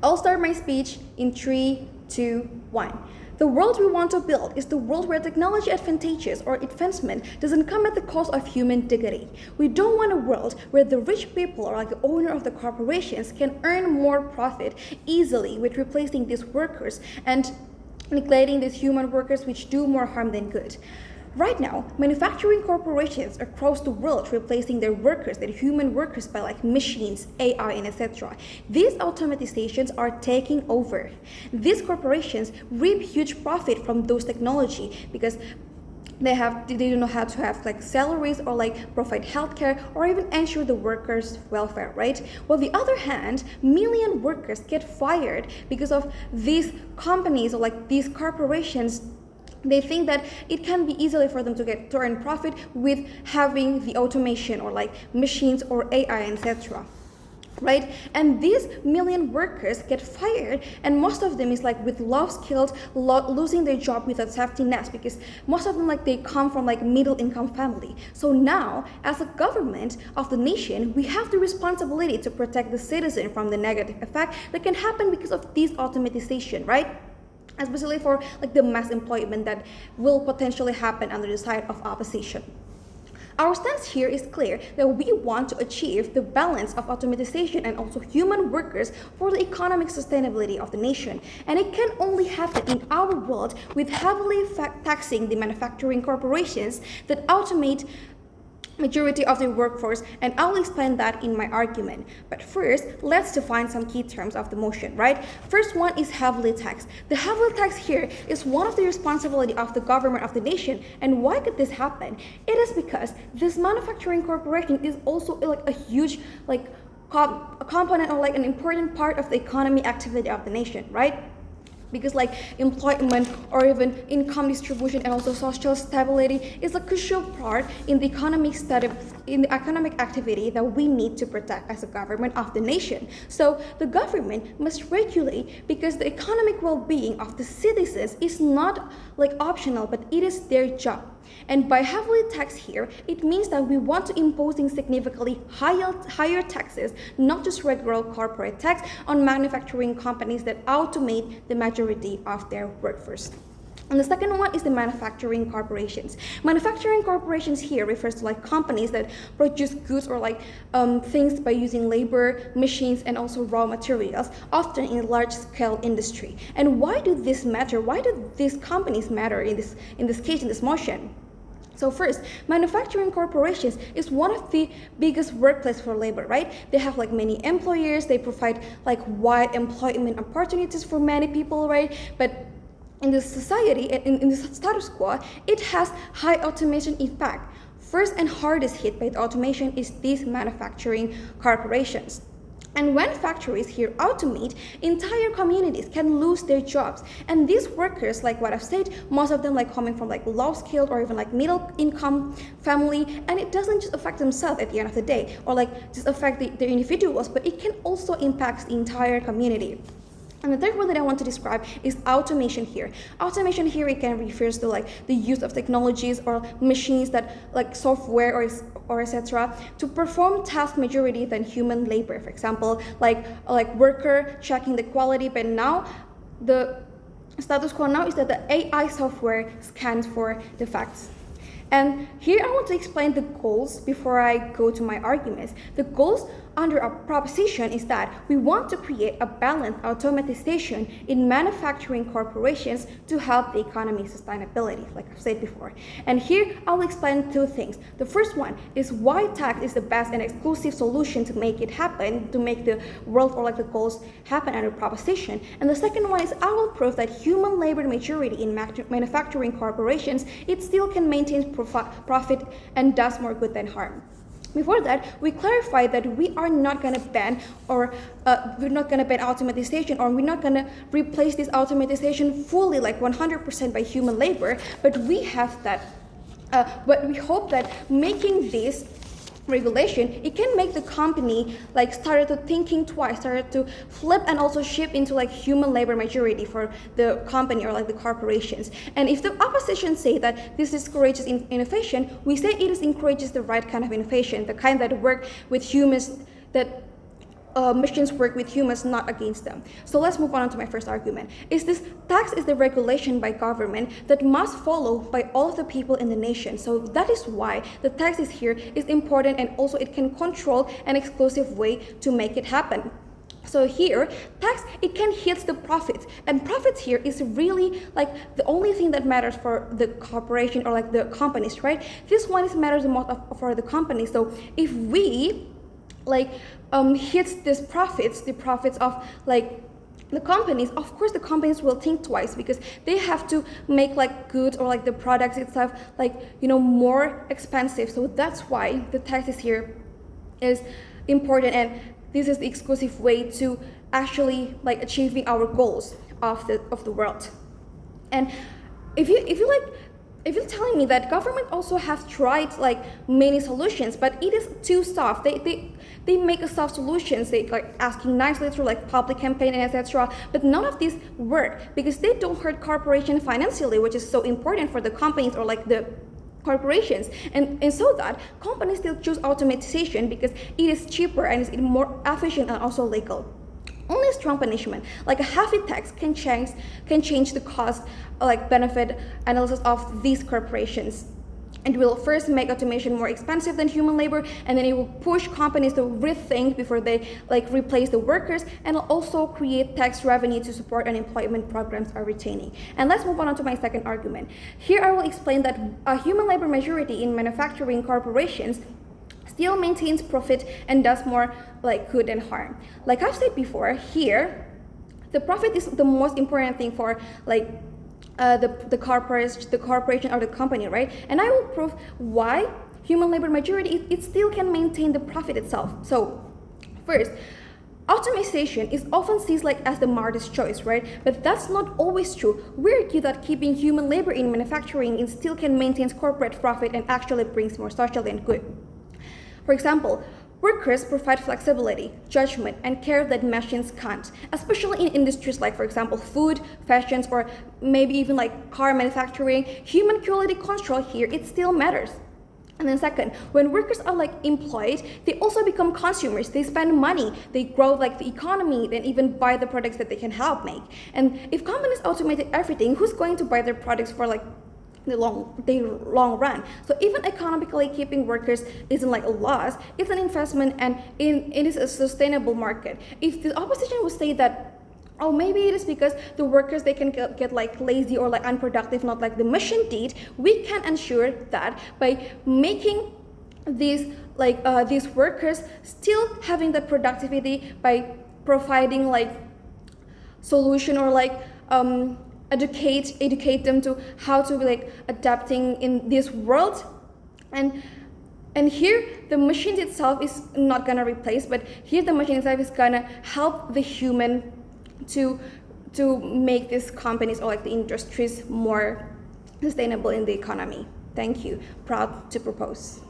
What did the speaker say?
I'll start my speech in 3, 2, 1. The world we want to build is the world where technology advantages or advancement doesn't come at the cost of human dignity. We don't want a world where the rich people or like the owner of the corporations can earn more profit easily with replacing these workers and neglecting these human workers which do more harm than good. Right now, manufacturing corporations across the world replacing their workers, their human workers by like machines, AI, and etc. These automatizations are taking over. These corporations reap huge profit from those technology because they don't know how to have like salaries or like provide healthcare or even ensure the workers' welfare, right? While the other hand, million workers get fired because of these companies or like these corporations. They think that it can be easily for them to earn profit with having the automation or like machines or AI, etc. Right? And these million workers get fired, and most of them is like with low skills, losing their job without safety nets because most of them like they come from like middle income family. So now, as a government of the nation, we have the responsibility to protect the citizen from the negative effect that can happen because of this automatization, right? Especially for like the mass employment that will potentially happen under the side of opposition. Our stance here is clear that we want to achieve the balance of automatization and also human workers for the economic sustainability of the nation. And it can only happen in our world with heavily taxing the manufacturing corporations that automate majority of the workforce, and I'll explain that in my argument. But first, let's define some key terms of the motion, right? First one is heavily taxed. The heavily taxed here is one of the responsibility of the government of the nation. And why could this happen? It is because this manufacturing corporation is also like a huge like a component or like an important part of the economy activity of the nation, right? Because like employment or even income distribution and also social stability is a crucial part in the economic activity that we need to protect as a government of the nation. So the government must regulate because the economic well-being of the citizens is not like optional, but it is their job. And by heavily taxed here, it means that we want to imposing significantly higher taxes, not just regular corporate tax on manufacturing companies that automate the majority of their workforce. And the second one is the manufacturing corporations. Manufacturing corporations here refers to like companies that produce goods or like things by using labor, machines, and also raw materials, often in large-scale industry. And why do this matter? Why do these companies matter in this case, in this motion? So first, manufacturing corporations is one of the biggest workplace for labor, right? They have like many employers, they provide like wide employment opportunities for many people, right? But in this society, in this status quo, it has high automation impact. First and hardest hit by the automation is these manufacturing corporations. And when factories here automate, entire communities can lose their jobs. And these workers, like what I've said, most of them like coming from like low skilled or even like middle income family, and it doesn't just affect themselves at the end of the day or like just affect the individuals, but it can also impact the entire community. And the third one that I want to describe is automation here. Automation here, it can refers to like the use of technologies or machines that like software or etc. to perform tasks majority than human labor. For example, like worker checking the quality, but now the status quo now is that the AI software scans for defects. And here I want to explain the goals before I go to my arguments. The goals under our proposition is that we want to create a balanced automatization in manufacturing corporations to help the economy sustainability, like I've said before. And here I'll explain two things. The first one is why tax is the best and exclusive solution to make it happen, to make the world or like the goals happen under proposition. And the second one is I will prove that human labor majority in manufacturing corporations, it still can maintain profit and does more good than harm. Before that, we clarify that we are not going to ban or we're not going to ban automatization, or we're not going to replace this automatization fully like 100% by human labor, but we have that. But we hope that making this regulation, it can make the company like started to thinking twice, started to flip and also shift into like human labor majority for the company or like the corporations. And if the opposition say that this discourages innovation, we say it is encourages the right kind of innovation, the kind that work with humans, that machines work with humans, not against them. So let's move on to my first argument. Is this tax is the regulation by government that must follow by all of the people in the nation. So that is why the tax is here is important, and also it can control an exclusive way to make it happen. So here, tax, it can hit the profits, and profits here is really like the only thing that matters for the corporation or like the companies, right? This one is matters the most for the companies. So if we like hits this profits, the profits of like the companies, of course the companies will think twice, because they have to make like goods or like the products itself like, you know, more expensive. So that's why the taxes here is important, and this is the exclusive way to actually like achieving our goals of the world. And if you're telling me that government also have tried like many solutions, but it is too soft. They make a soft solutions. They like asking nicely through like public campaign and etc. But none of these work because they don't hurt corporation financially, which is so important for the companies or like the corporations, and so that companies still choose automatization because it is cheaper and it's more efficient and also legal. Only strong punishment, like a heavy tax, can change the cost, like benefit analysis of these corporations. It will first make automation more expensive than human labor, and then it will push companies to rethink before they like replace the workers, and also create tax revenue to support unemployment programs are retaining. And let's move on to my second argument. Here I will explain that a human labor majority in manufacturing corporations still maintains profit and does more like good than harm. Like I've said before, here the profit is the most important thing for like the corporation or the company, right? And I will prove why human labor majority it still can maintain the profit itself. So first, automation is often seen like as the smartest choice, right? But that's not always true. We argue that keeping human labor in manufacturing it still can maintain corporate profit and actually brings more social and good. For example, workers provide flexibility, judgment, and care that machines can't, especially in industries like, for example, food, fashions, or maybe even like car manufacturing. Human quality control here, it still matters. And then second, when workers are like employed, they also become consumers. They spend money, they grow like the economy, then even buy the products that they can help make. And if companies automated everything, who's going to buy their products for like the long run? So even economically keeping workers isn't like a loss, it's an investment, and it is a sustainable market. If the opposition would say that, oh, maybe it is because the workers they can get like lazy or like unproductive, not like the machine did, we can ensure that by making these these workers still having the productivity by providing like solution or like educate them to how to be like adapting in this world. And here the machine itself is not gonna replace, but here the machine itself is gonna help the human to make these companies or like the industries more sustainable in the economy. Thank you. Proud to propose.